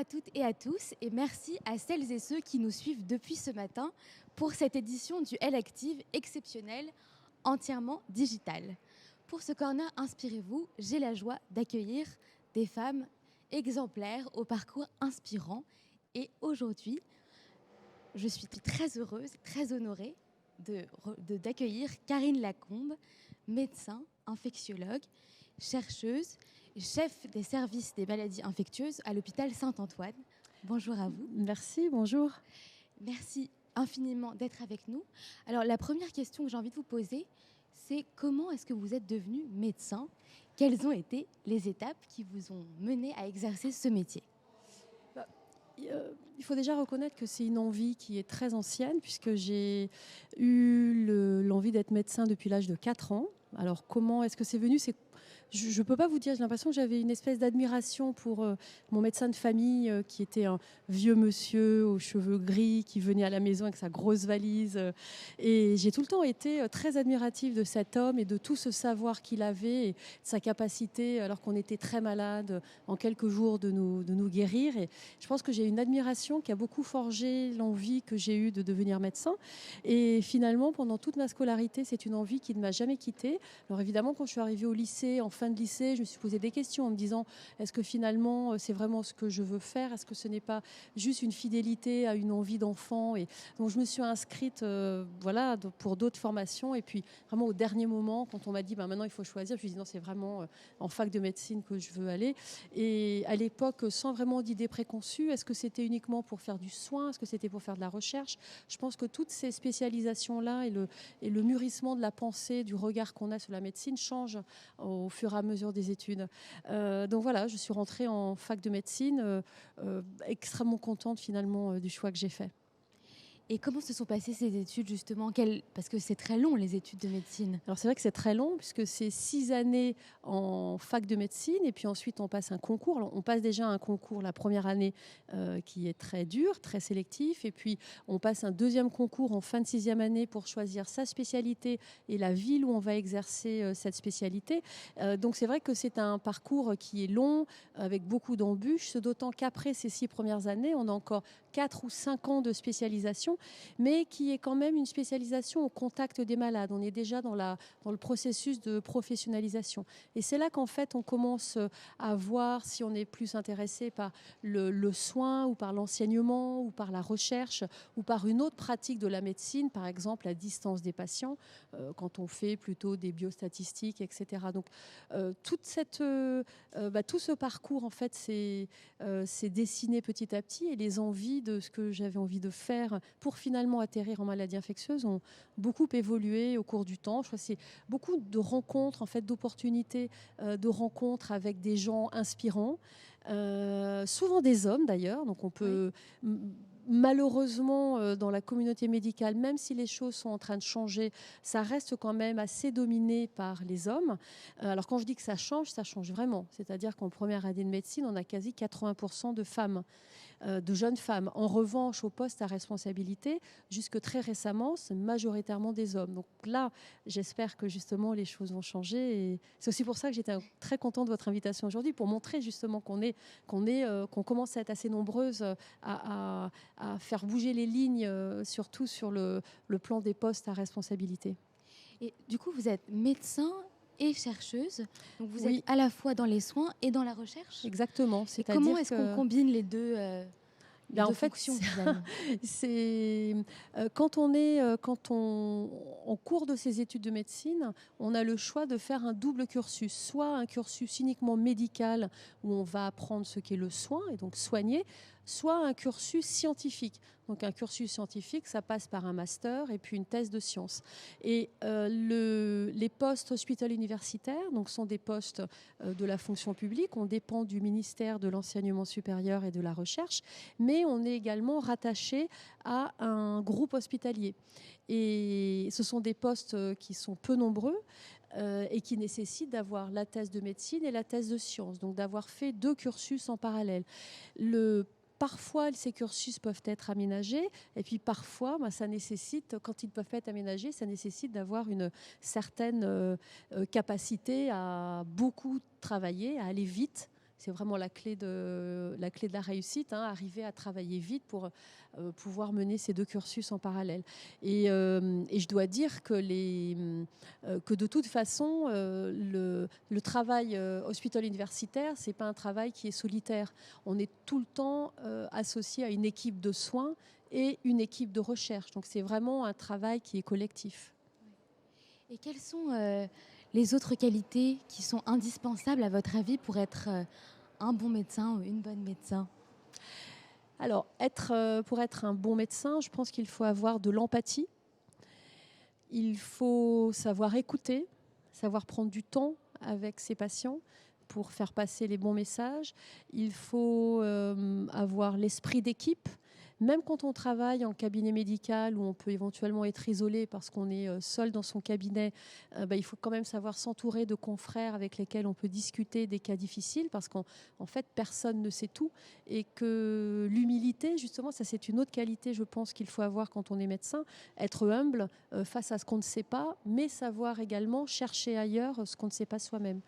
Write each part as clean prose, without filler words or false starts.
à toutes et à tous et merci à celles et ceux qui nous suivent depuis ce matin pour cette édition du L Active exceptionnelle, entièrement digitale. Pour ce corner Inspirez-vous, j'ai la joie d'accueillir des femmes exemplaires au parcours inspirant. Et aujourd'hui, je suis très heureuse, très honorée d'accueillir Karine Lacombe, médecin, infectiologue, chercheuse, chef des services des maladies infectieuses à l'hôpital Saint-Antoine. Bonjour à vous. Merci, bonjour. Merci infiniment d'être avec nous. Alors la première question que j'ai envie de vous poser, c'est comment est-ce que vous êtes devenu médecin ? Quelles ont été les étapes qui vous ont mené à exercer ce métier ? Il faut déjà reconnaître que c'est une envie qui est très ancienne puisque j'ai eu l'envie d'être médecin depuis l'âge de 4 ans. Alors comment est-ce que c'est venu ? Je ne peux pas vous dire, j'ai l'impression que j'avais une espèce d'admiration pour mon médecin de famille qui était un vieux monsieur aux cheveux gris qui venait à la maison avec sa grosse valise. Et j'ai tout le temps été très admirative de cet homme et de tout ce savoir qu'il avait et sa capacité, alors qu'on était très malade, en quelques jours de nous guérir. Et je pense que j'ai une admiration qui a beaucoup forgé l'envie que j'ai eue de devenir médecin. Et finalement, pendant toute ma scolarité, c'est une envie qui ne m'a jamais quittée. Alors évidemment, quand je suis arrivée au lycée, en fin de lycée, je me suis posé des questions en me disant est-ce que finalement c'est vraiment ce que je veux faire ? Est-ce que ce n'est pas juste une fidélité à une envie d'enfant ? Et donc je me suis inscrite pour d'autres formations. Et puis vraiment au dernier moment, quand on m'a dit maintenant il faut choisir, je me suis dit non, c'est vraiment en fac de médecine que je veux aller. Et à l'époque, sans vraiment d'idées préconçues, est-ce que c'était uniquement pour faire du soin ? Est-ce que c'était pour faire de la recherche ? Je pense que toutes ces spécialisations-là et le mûrissement de la pensée, du regard qu'on a sur la médecine change au fur et à mesure des études. Donc voilà, je suis rentrée en fac de médecine, extrêmement contente finalement du choix que j'ai fait. Et comment se sont passées ces études justement ? Parce que c'est très long les études de médecine. Alors c'est vrai que c'est très long puisque c'est 6 années en fac de médecine et puis ensuite on passe un concours. Alors, on passe déjà un concours la première année qui est très dur, très sélectif et puis on passe un deuxième concours en fin de 6e année pour choisir sa spécialité et la ville où on va exercer cette spécialité. Donc c'est vrai que c'est un parcours qui est long avec beaucoup d'embûches, d'autant qu'après ces 6 premières années, on a encore 4 ou 5 ans de spécialisation, mais qui est quand même une spécialisation au contact des malades. On est déjà dans le processus de professionnalisation. Et c'est là qu'en fait, on commence à voir si on est plus intéressé par le soin ou par l'enseignement ou par la recherche ou par une autre pratique de la médecine, par exemple la distance des patients, quand on fait plutôt des biostatistiques, etc. Donc, tout ce parcours, en fait, s'est dessiné petit à petit et les envies de ce que j'avais envie de faire pour finalement atterrir en maladie infectieuse ont beaucoup évolué au cours du temps. Je crois que c'est beaucoup de rencontres, en fait, d'opportunités, de rencontres avec des gens inspirants, souvent des hommes d'ailleurs. Donc on peut malheureusement dans la communauté médicale, même si les choses sont en train de changer, ça reste quand même assez dominé par les hommes. Alors quand je dis que ça change vraiment. C'est-à-dire qu'en première année de médecine, on a quasi 80% de femmes. De jeunes femmes. En revanche, au poste à responsabilité, jusque très récemment, c'est majoritairement des hommes. Donc là, j'espère que justement les choses vont changer. Et c'est aussi pour ça que j'étais très contente de votre invitation aujourd'hui, pour montrer justement qu'on commence à être assez nombreuses à faire bouger les lignes, surtout sur le plan des postes à responsabilité. Et du coup, vous êtes médecin et chercheuse. Donc vous Oui. êtes à la fois dans les soins et dans la recherche. Exactement. Et comment est-ce qu'on combine les deux en fait, c'est quand on cours de ces études de médecine, on a le choix de faire un double cursus, soit un cursus uniquement médical où on va apprendre ce qu'est le soin et donc soigner, soit un cursus scientifique. Donc un cursus scientifique, ça passe par un master et puis une thèse de sciences. Et les postes hospitaliers universitaires, donc sont des postes de la fonction publique. On dépend du ministère de l'enseignement supérieur et de la recherche, mais on est également rattaché à un groupe hospitalier. Et ce sont des postes qui sont peu nombreux et qui nécessitent d'avoir la thèse de médecine et la thèse de sciences, donc d'avoir fait 2 cursus en parallèle. Parfois, ces cursus peuvent être aménagés et puis parfois, ça nécessite, quand ils peuvent être aménagés, ça nécessite d'avoir une certaine capacité à beaucoup travailler, à aller vite, c'est vraiment la clé de la réussite, hein, arriver à travailler vite pour pouvoir mener ces deux cursus en parallèle. Et je dois dire que de toute façon, le travail hospital universitaire, c'est pas un travail qui est solitaire. On est tout le temps associé à une équipe de soins et une équipe de recherche. Donc c'est vraiment un travail qui est collectif. Et quelles sont les autres qualités qui sont indispensables à votre avis pour être un bon médecin ou une bonne médecin? Alors, pour être un bon médecin, je pense qu'il faut avoir de l'empathie. Il faut savoir écouter, savoir prendre du temps avec ses patients pour faire passer les bons messages. Il faut avoir l'esprit d'équipe. Même quand on travaille en cabinet médical où on peut éventuellement être isolé parce qu'on est seul dans son cabinet, il faut quand même savoir s'entourer de confrères avec lesquels on peut discuter des cas difficiles parce qu'en fait, personne ne sait tout et que l'humilité, justement, ça c'est une autre qualité, je pense, qu'il faut avoir quand on est médecin, être humble face à ce qu'on ne sait pas, mais savoir également chercher ailleurs ce qu'on ne sait pas soi-même.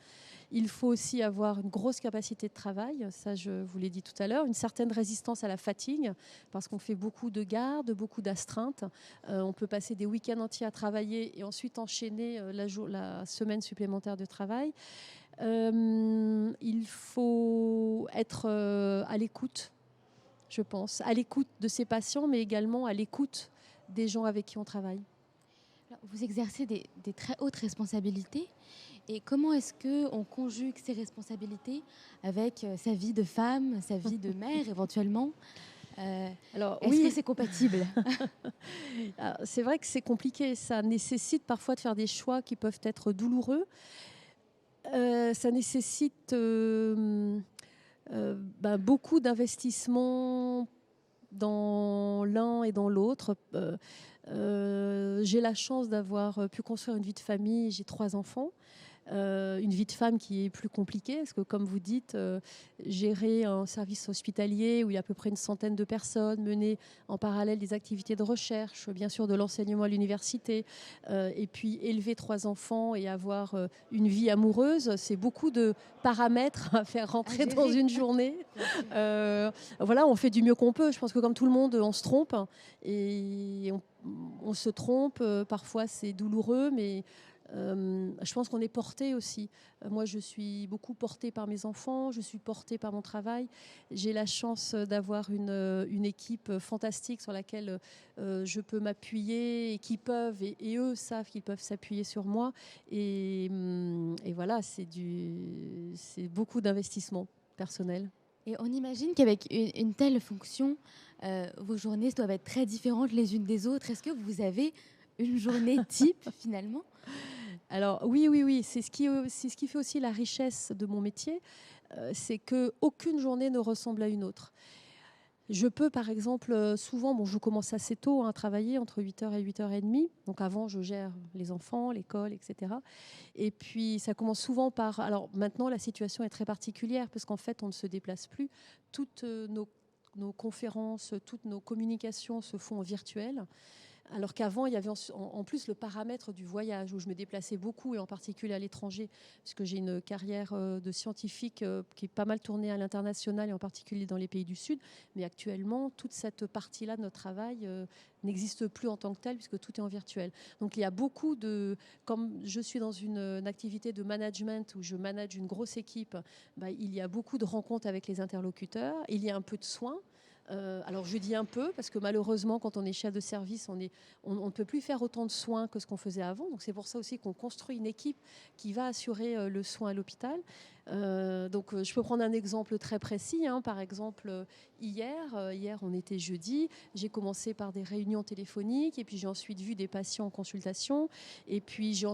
Il faut aussi avoir une grosse capacité de travail, ça je vous l'ai dit tout à l'heure, une certaine résistance à la fatigue, parce qu'on fait beaucoup de gardes, beaucoup d'astreintes. On peut passer des week-ends entiers à travailler et ensuite enchaîner la semaine supplémentaire de travail. Il faut être à l'écoute, je pense, à l'écoute de ses patients, mais également à l'écoute des gens avec qui on travaille. Vous exercez des très hautes responsabilités. Et comment est-ce qu'on conjugue ces responsabilités avec sa vie de femme, sa vie de mère éventuellement Alors, est-ce que c'est compatible? Alors, c'est vrai que c'est compliqué. Ça nécessite parfois de faire des choix qui peuvent être douloureux. Ça nécessite beaucoup d'investissement dans l'un et dans l'autre. J'ai la chance d'avoir pu construire une vie de famille. J'ai 3 enfants. Une vie de femme qui est plus compliquée, parce que comme vous dites, gérer un service hospitalier où il y a à peu près une centaine de personnes, mener en parallèle des activités de recherche, bien sûr de l'enseignement à l'université, et puis élever 3 enfants et avoir une vie amoureuse, c'est beaucoup de paramètres à faire rentrer dans une journée. Voilà, on fait du mieux qu'on peut. Je pense que comme tout le monde, on se trompe et on se trompe. Parfois, c'est douloureux, mais je pense qu'on est porté aussi. Moi, je suis beaucoup portée par mes enfants, je suis portée par mon travail. J'ai la chance d'avoir une équipe fantastique sur laquelle je peux m'appuyer et qui peuvent, et eux savent qu'ils peuvent s'appuyer sur moi. Et voilà, c'est beaucoup d'investissement personnel. Et on imagine qu'avec une telle fonction, vos journées doivent être très différentes les unes des autres. Est-ce que vous avez une journée type finalement? Alors oui, c'est ce qui fait aussi la richesse de mon métier, c'est qu'aucune journée ne ressemble à une autre. Je peux par exemple, souvent, je commence assez tôt à travailler, entre 8h et 8h30, donc avant je gère les enfants, l'école, etc. Et puis ça commence souvent par... Alors maintenant la situation est très particulière parce qu'en fait on ne se déplace plus, toutes nos conférences, toutes nos communications se font en virtuel. Alors qu'avant, il y avait en plus le paramètre du voyage, où je me déplaçais beaucoup, et en particulier à l'étranger, puisque j'ai une carrière de scientifique qui est pas mal tournée à l'international, et en particulier dans les pays du Sud. Mais actuellement, toute cette partie-là de notre travail n'existe plus en tant que telle, puisque tout est en virtuel. Donc il y a beaucoup de... Comme je suis dans une activité de management, où je manage une grosse équipe, il y a beaucoup de rencontres avec les interlocuteurs, il y a un peu de soins. Alors je dis un peu parce que malheureusement quand on est chef de service on ne peut plus faire autant de soins que ce qu'on faisait avant, donc c'est pour ça aussi qu'on construit une équipe qui va assurer le soin à l'hôpital. Donc je peux prendre un exemple très précis, hein. Par exemple hier on était jeudi, j'ai commencé par des réunions téléphoniques et puis j'ai ensuite vu des patients en consultation et puis je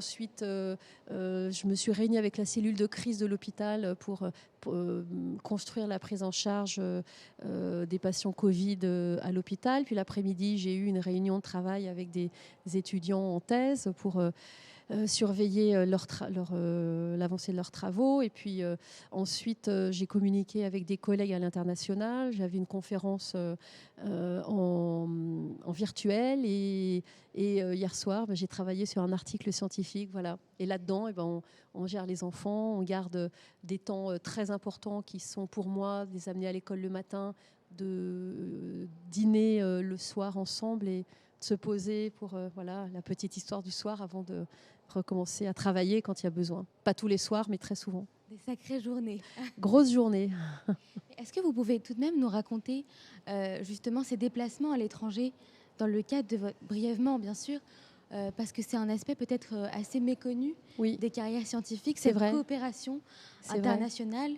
me suis réunie avec la cellule de crise de l'hôpital pour construire la prise en charge des patients Covid à l'hôpital. Puis l'après-midi, j'ai eu une réunion de travail avec des étudiants en thèse pour surveiller l'avancée de leurs travaux. Et puis ensuite, j'ai communiqué avec des collègues à l'international. J'avais une conférence en virtuel. Et hier soir, j'ai travaillé sur un article scientifique. Voilà. Et là-dedans, on gère les enfants, on garde des temps très importants qui sont pour moi de les amener à l'école le matin, de dîner le soir ensemble et de se poser pour la petite histoire du soir avant de recommencer à travailler quand il y a besoin. Pas tous les soirs, mais très souvent. Des sacrées journées. Grosse journée. Est-ce que vous pouvez tout de même nous raconter justement ces déplacements à l'étranger dans le cadre de votre... Brièvement, bien sûr, parce que c'est un aspect peut-être assez méconnu des carrières scientifiques, cette coopération internationale.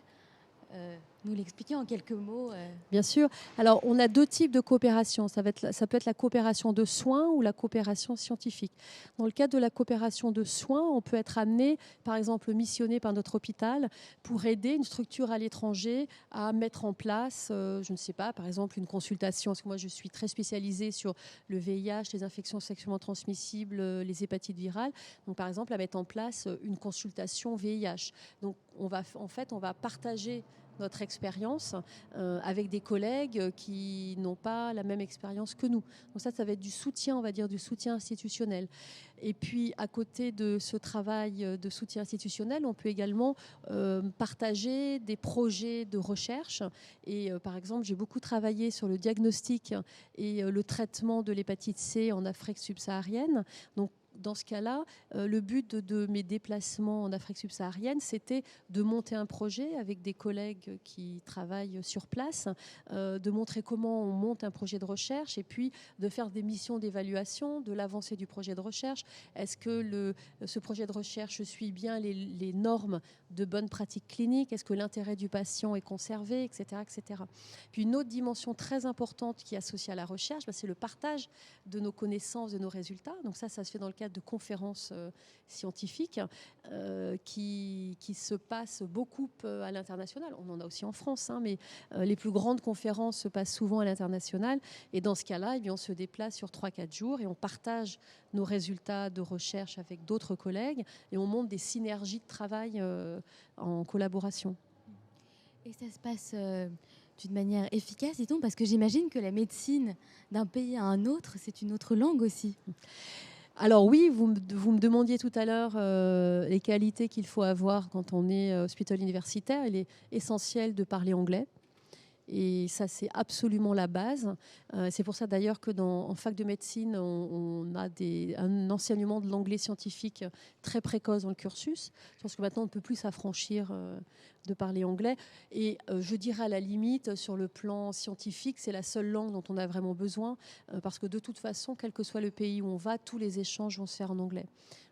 Nous l'expliquer en quelques mots. Bien sûr. Alors, on a 2 types de coopération. Ça peut être la coopération de soins ou la coopération scientifique. Dans le cadre de la coopération de soins, on peut être amené, par exemple, missionné par notre hôpital pour aider une structure à l'étranger à mettre en place, je ne sais pas, par exemple, une consultation. Parce que moi, je suis très spécialisée sur le VIH, les infections sexuellement transmissibles, les hépatites virales. Donc, par exemple, à mettre en place une consultation VIH. Donc, on va partager notre expérience avec des collègues qui n'ont pas la même expérience que nous. Donc ça va être du soutien, on va dire, du soutien institutionnel. Et puis, à côté de ce travail de soutien institutionnel, on peut également partager des projets de recherche. Et par exemple, j'ai beaucoup travaillé sur le diagnostic et le traitement de l'hépatite C en Afrique subsaharienne. Donc, dans ce cas-là, le but de mes déplacements en Afrique subsaharienne, c'était de monter un projet avec des collègues qui travaillent sur place, de montrer comment on monte un projet de recherche et puis de faire des missions d'évaluation de l'avancée du projet de recherche. Est-ce que ce projet de recherche suit bien les normes de bonnes pratiques cliniques? Est-ce que l'intérêt du patient est conservé, etc., etc. Puis une autre dimension très importante qui est associée à la recherche, c'est le partage de nos connaissances, de nos résultats. Donc ça se fait dans le cadre de conférences scientifiques qui se passent beaucoup à l'international. On en a aussi en France, mais les plus grandes conférences se passent souvent à l'international. Et dans ce cas-là, on se déplace sur 3-4 jours et on partage nos résultats de recherche avec d'autres collègues et on monte des synergies de travail en collaboration. Et ça se passe d'une manière efficace, dit-on, parce que j'imagine que la médecine d'un pays à un autre, c'est une autre langue aussi. Alors oui, vous me demandiez tout à l'heure les qualités qu'il faut avoir quand on est hospital universitaire. Il est essentiel de parler anglais. Et ça, c'est absolument la base. C'est pour ça d'ailleurs qu'en fac de médecine, on a un enseignement de l'anglais scientifique très précoce dans le cursus. Je pense que maintenant, on ne peut plus s'affranchir de parler anglais. Et je dirais à la limite, sur le plan scientifique, c'est la seule langue dont on a vraiment besoin. Parce que de toute façon, quel que soit le pays où on va, tous les échanges vont se faire en anglais.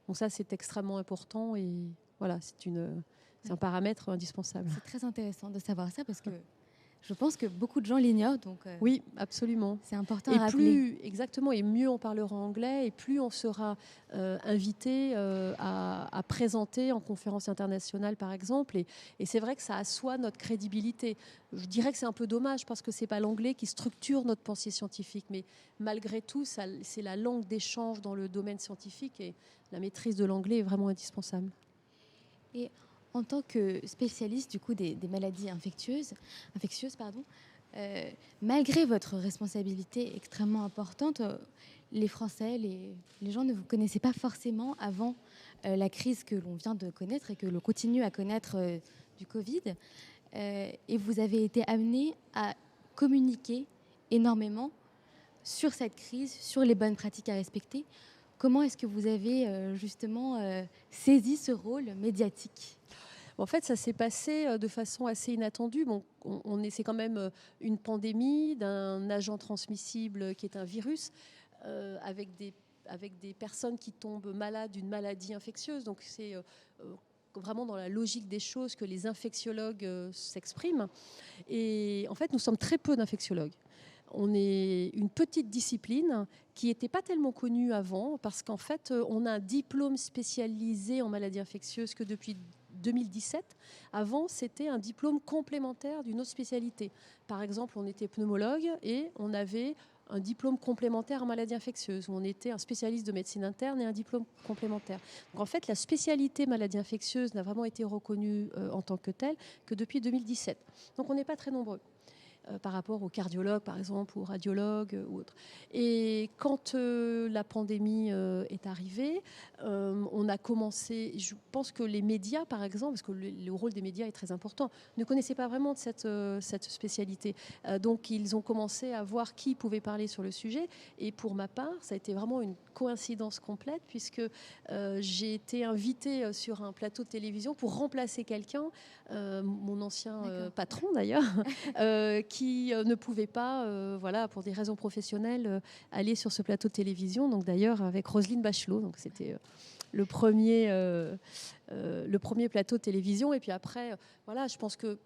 Donc ça, c'est extrêmement important. Et voilà, c'est un paramètre indispensable. C'est très intéressant de savoir ça parce que je pense que beaucoup de gens l'ignorent, donc oui, absolument. C'est important à rappeler. Exactement, et mieux on parlera anglais, et plus on sera invité à présenter en conférence internationale, par exemple. Et c'est vrai que ça assoit notre crédibilité. Je dirais que c'est un peu dommage parce que c'est pas l'anglais qui structure notre pensée scientifique, mais malgré tout, c'est la langue d'échange dans le domaine scientifique, et la maîtrise de l'anglais est vraiment indispensable. Et en tant que spécialiste du coup des maladies infectieuses, malgré votre responsabilité extrêmement importante, les Français, les gens ne vous connaissaient pas forcément avant la crise que l'on vient de connaître et que l'on continue à connaître du Covid. Et vous avez été amené à communiquer énormément sur cette crise, sur les bonnes pratiques à respecter. Comment est-ce que vous avez justement saisi ce rôle médiatique ? En fait, ça s'est passé de façon assez inattendue. Bon, c'est quand même une pandémie d'un agent transmissible qui est un virus, avec des personnes qui tombent malades d'une maladie infectieuse. Donc c'est vraiment dans la logique des choses que les infectiologues s'expriment. Et en fait, nous sommes très peu d'infectiologues. On est une petite discipline qui n'était pas tellement connue avant parce qu'en fait, on a un diplôme spécialisé en maladies infectieuses que depuis 2017. Avant, c'était un diplôme complémentaire d'une autre spécialité. Par exemple, on était pneumologue et on avait un diplôme complémentaire en maladies infectieuses, où on était un spécialiste de médecine interne et un diplôme complémentaire. Donc en fait, la spécialité maladies infectieuses n'a vraiment été reconnue en tant que telle que depuis 2017. Donc on n'est pas très nombreux. Par rapport aux cardiologues, par exemple, ou aux radiologues ou autres. Et quand la pandémie est arrivée, on a commencé, je pense que les médias, par exemple, parce que le rôle des médias est très important, ne connaissaient pas vraiment de cette spécialité. Donc, ils ont commencé à voir qui pouvait parler sur le sujet. Et pour ma part, ça a été vraiment une coïncidence complète, puisque j'ai été invitée sur un plateau de télévision pour remplacer quelqu'un, mon ancien patron d'ailleurs, qui ne pouvait pas, voilà, pour des raisons professionnelles, aller sur ce plateau de télévision. Donc d'ailleurs avec Roselyne Bachelot. Donc c'était le premier plateau de télévision. Et puis après, voilà, je pense que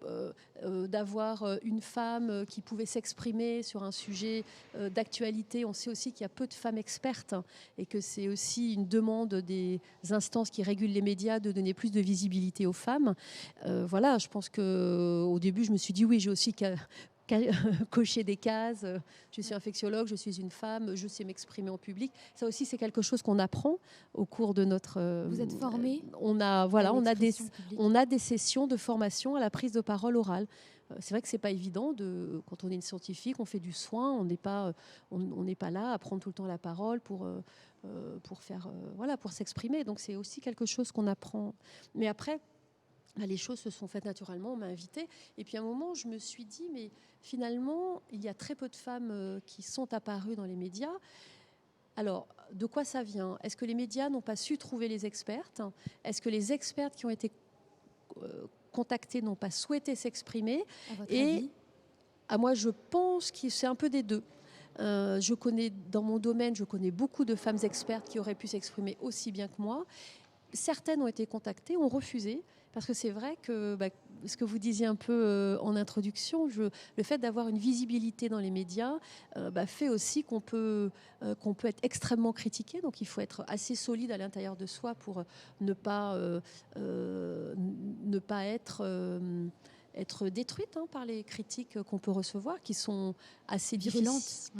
d'avoir une femme qui pouvait s'exprimer sur un sujet d'actualité, on sait aussi qu'il y a peu de femmes expertes, hein, et que c'est aussi une demande des instances qui régulent les médias de donner plus de visibilité aux femmes. Voilà, je pense qu'au début, je me suis dit oui, j'ai aussi cocher des cases. Je suis infectiologue, je suis une femme, je sais m'exprimer en public. Ça aussi, c'est quelque chose qu'on apprend au cours de notre... Vous êtes formée on a des sessions de formation à la prise de parole orale. C'est vrai que c'est pas évident quand on est une scientifique, on fait du soin, on n'est pas là à prendre tout le temps la parole pour faire pour s'exprimer. Donc c'est aussi quelque chose qu'on apprend. Mais après, les choses se sont faites naturellement, on m'a invitée. Et puis à un moment, je me suis dit, mais finalement, il y a très peu de femmes qui sont apparues dans les médias. Alors, de quoi ça vient ? Est-ce que les médias n'ont pas su trouver les expertes ? Est-ce que les expertes qui ont été contactées n'ont pas souhaité s'exprimer ? À votre avis ? Moi, je pense que c'est un peu des deux. Je connais, dans mon domaine, je connais beaucoup de femmes expertes qui auraient pu s'exprimer aussi bien que moi. Certaines ont été contactées, ont refusé, parce que c'est vrai que ce que vous disiez un peu en introduction, le fait d'avoir une visibilité dans les médias fait aussi qu'on peut être extrêmement critiqué. Donc il faut être assez solide à l'intérieur de soi pour ne pas être détruite par les critiques qu'on peut recevoir, qui sont assez virulentes,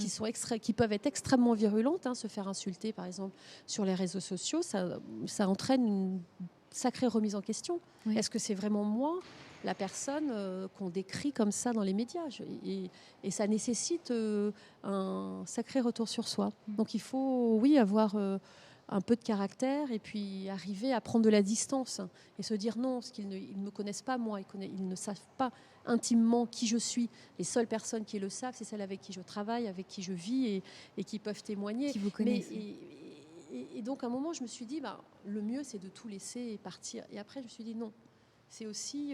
qui peuvent être extrêmement virulentes. Se faire insulter, par exemple, sur les réseaux sociaux, ça entraîne une sacrée remise en question. Oui. Est-ce que c'est vraiment moi, la personne qu'on décrit comme ça dans les médias ? Et ça nécessite un sacré retour sur soi. Donc il faut, oui, avoir un peu de caractère et puis arriver à prendre de la distance et se dire non, parce qu'ils ne me connaissent pas moi, ils ne savent pas intimement qui je suis. Les seules personnes qui le savent, c'est celles avec qui je travaille, avec qui je vis et qui peuvent témoigner. Qui vous connaissent. Et donc à un moment, je me suis dit, le mieux, c'est de tout laisser partir. Et après, je me suis dit non, c'est aussi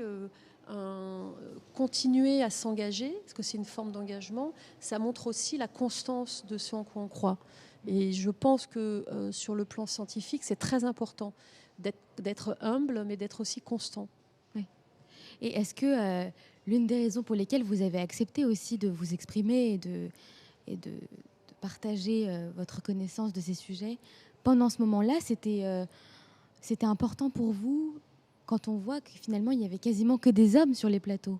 continuer à s'engager, parce que c'est une forme d'engagement. Ça montre aussi la constance de ce en quoi on croit. Et je pense que sur le plan scientifique, c'est très important d'être humble, mais d'être aussi constant. Oui. Et est-ce que l'une des raisons pour lesquelles vous avez accepté aussi de vous exprimer et de partager votre connaissance de ces sujets, pendant ce moment-là, c'était important pour vous quand on voit que finalement, il n'y avait quasiment que des hommes sur les plateaux ?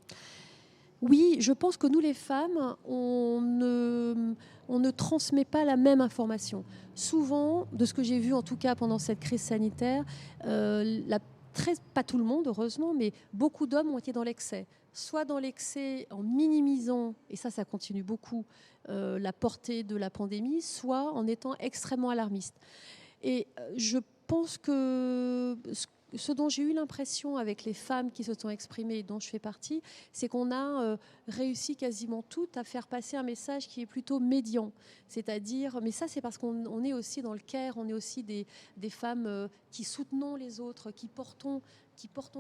Oui, je pense que nous, les femmes, on ne transmet pas la même information. Souvent, de ce que j'ai vu, en tout cas pendant cette crise sanitaire, pas tout le monde, heureusement, mais beaucoup d'hommes ont été dans l'excès. Soit dans l'excès en minimisant, et ça continue beaucoup, la portée de la pandémie, soit en étant extrêmement alarmistes. Et je pense que ce dont j'ai eu l'impression avec les femmes qui se sont exprimées et dont je fais partie, c'est qu'on a réussi quasiment toutes à faire passer un message qui est plutôt médian. C'est-à-dire, mais ça c'est parce qu'on est aussi dans le care, on est aussi des femmes qui soutenons les autres, qui portons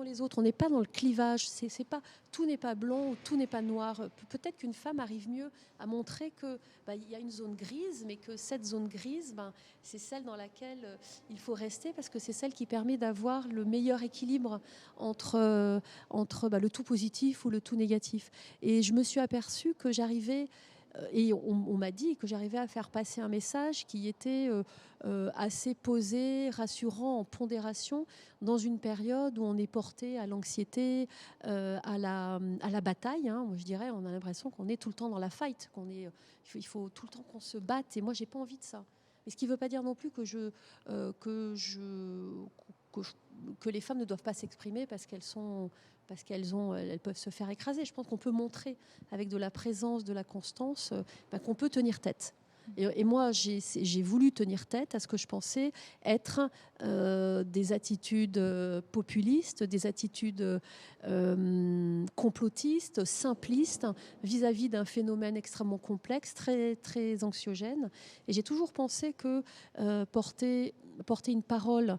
les autres. On n'est pas dans le clivage. C'est pas, tout n'est pas blanc ou tout n'est pas noir. Peut-être qu'une femme arrive mieux à montrer qu'il y a une zone grise, mais que cette zone grise, c'est celle dans laquelle il faut rester, parce que c'est celle qui permet d'avoir le meilleur équilibre entre le tout positif ou le tout négatif. Et je me suis aperçue que j'arrivais Et on m'a dit que j'arrivais à faire passer un message qui était assez posé, rassurant, en pondération, dans une période où on est porté à l'anxiété, à la bataille. Moi, je dirais, on a l'impression qu'on est tout le temps dans la fight, il faut tout le temps qu'on se batte. Et moi, j'ai pas envie de ça. Mais ce qui ne veut pas dire non plus que les femmes ne doivent pas s'exprimer parce qu'elles peuvent se faire écraser. Je pense qu'on peut montrer avec de la présence, de la constance, qu'on peut tenir tête. Et moi, j'ai voulu tenir tête à ce que je pensais être des attitudes populistes, des attitudes complotistes, simplistes, vis-à-vis d'un phénomène extrêmement complexe, très, très anxiogène. Et j'ai toujours pensé que porter une parole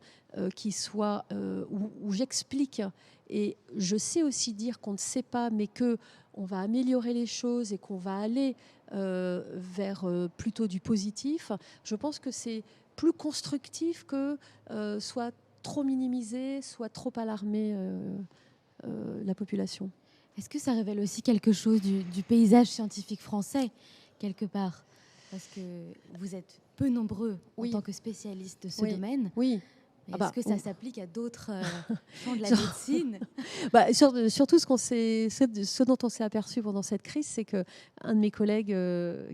qui soit où j'explique, et je sais aussi dire qu'on ne sait pas, mais qu'on va améliorer les choses et qu'on va aller vers plutôt du positif. Je pense que c'est plus constructif que soit trop minimisé, soit trop alarmé la population. Est-ce que ça révèle aussi quelque chose du paysage scientifique français, quelque part? Parce que vous êtes peu nombreux en tant que spécialistes de ce domaine. Oui. Est-ce que ça s'applique à d'autres champs de la médecine? Surtout ce dont on s'est aperçu pendant cette crise, c'est qu'un de mes collègues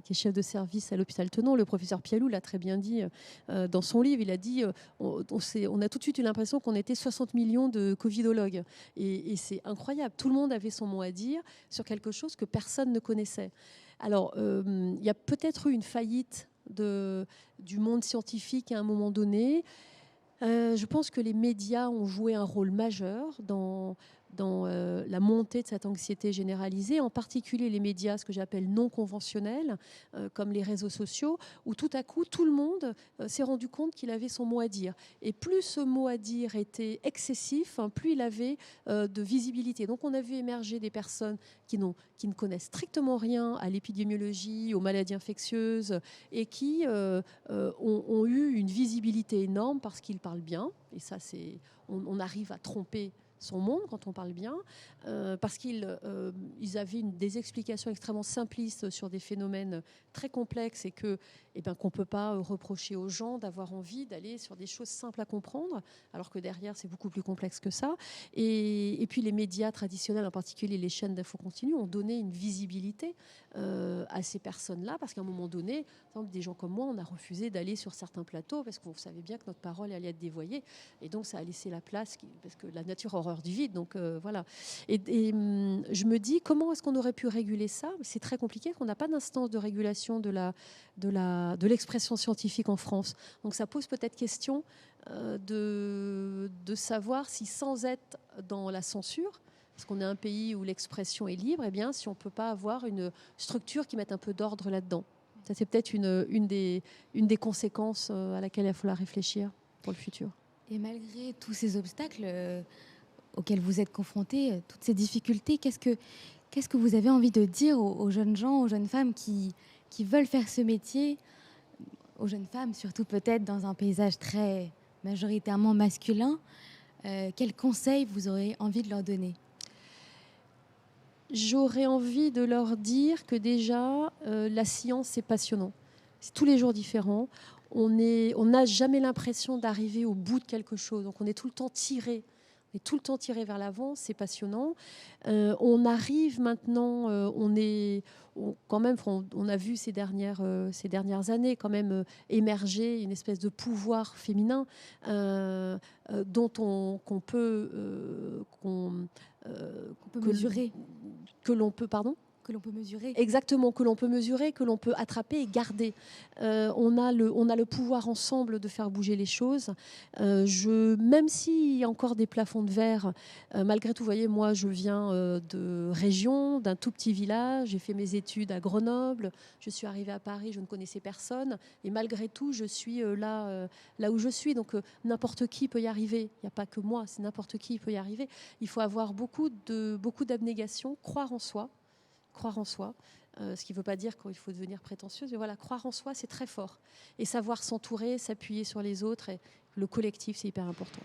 qui est chef de service à l'hôpital Tenon, le professeur Pialou, l'a très bien dit dans son livre. Il a dit on a tout de suite eu l'impression qu'on était 60 millions de covidologues. Et c'est incroyable. Tout le monde avait son mot à dire sur quelque chose que personne ne connaissait. Alors, il y a peut-être eu une faillite du monde scientifique à un moment donné. Je pense que les médias ont joué un rôle majeur dans la montée de cette anxiété généralisée, en particulier les médias, ce que j'appelle non conventionnels, comme les réseaux sociaux, où tout à coup, tout le monde s'est rendu compte qu'il avait son mot à dire. Et plus ce mot à dire était excessif, plus il avait de visibilité. Donc on a vu émerger des personnes qui ne connaissent strictement rien à l'épidémiologie, aux maladies infectieuses, et qui ont eu une visibilité énorme parce qu'ils parlent bien. Et ça, on arrive à tromper son monde quand on parle bien, parce qu'ils avaient des explications extrêmement simplistes sur des phénomènes très complexes et qu'on ne peut pas reprocher aux gens d'avoir envie d'aller sur des choses simples à comprendre, alors que derrière c'est beaucoup plus complexe que ça. Et puis les médias traditionnels, en particulier les chaînes d'info continue, ont donné une visibilité à ces personnes-là, parce qu'à un moment donné, par exemple, des gens comme moi, on a refusé d'aller sur certains plateaux parce qu'on savait bien que notre parole allait être dévoyée, et donc ça a laissé la place, parce que la nature a horreur du vide, donc voilà. Et je me dis, comment est-ce qu'on aurait pu réguler ça? C'est très compliqué, qu'on n'a pas d'instance de régulation de l'expression scientifique en France. Donc ça pose peut-être question de savoir si, sans être dans la censure, parce qu'on est un pays où l'expression est libre, si on ne peut pas avoir une structure qui mette un peu d'ordre là-dedans. Ça, c'est peut-être une des conséquences à laquelle il va falloir réfléchir pour le futur. Et malgré tous ces obstacles auxquels vous êtes confrontés, toutes ces difficultés, qu'est-ce que vous avez envie de dire aux jeunes gens, aux jeunes femmes qui veulent faire ce métier, aux jeunes femmes surtout peut-être dans un paysage très majoritairement masculin? Quels conseils vous aurez envie de leur donner? J'aurais envie de leur dire que déjà, la science, c'est passionnant. C'est tous les jours différent. On n'a jamais l'impression d'arriver au bout de quelque chose. Donc on est tout le temps tiré. On est tout le temps tiré vers l'avant. C'est passionnant. On arrive maintenant, on a vu ces dernières années quand même émerger une espèce de pouvoir féminin dont qu'on peut mesurer. Que l'on peut, pardon ? Que l'on peut mesurer. Exactement, que l'on peut mesurer, que l'on peut attraper et garder. On a le pouvoir ensemble de faire bouger les choses. Même s'il y a encore des plafonds de verre, malgré tout, vous voyez, moi je viens de région, d'un tout petit village, j'ai fait mes études à Grenoble, je suis arrivée à Paris, je ne connaissais personne, et malgré tout, je suis là où je suis. Donc n'importe qui peut y arriver. Il n'y a pas que moi, c'est n'importe qui peut y arriver. Il faut avoir beaucoup d'abnégation, croire en soi, ce qui ne veut pas dire qu'il faut devenir prétentieuse, mais voilà, croire en soi, c'est très fort. Et savoir s'entourer, s'appuyer sur les autres, et le collectif, c'est hyper important.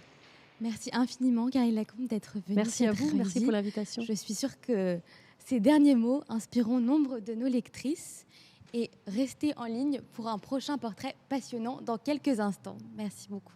Merci infiniment, Karine Lacombe, d'être venue. Merci à vous, merci pour l'invitation. Je suis sûre que Ces derniers mots inspireront nombre de nos lectrices et restez en ligne pour un prochain portrait passionnant dans quelques instants. Merci beaucoup.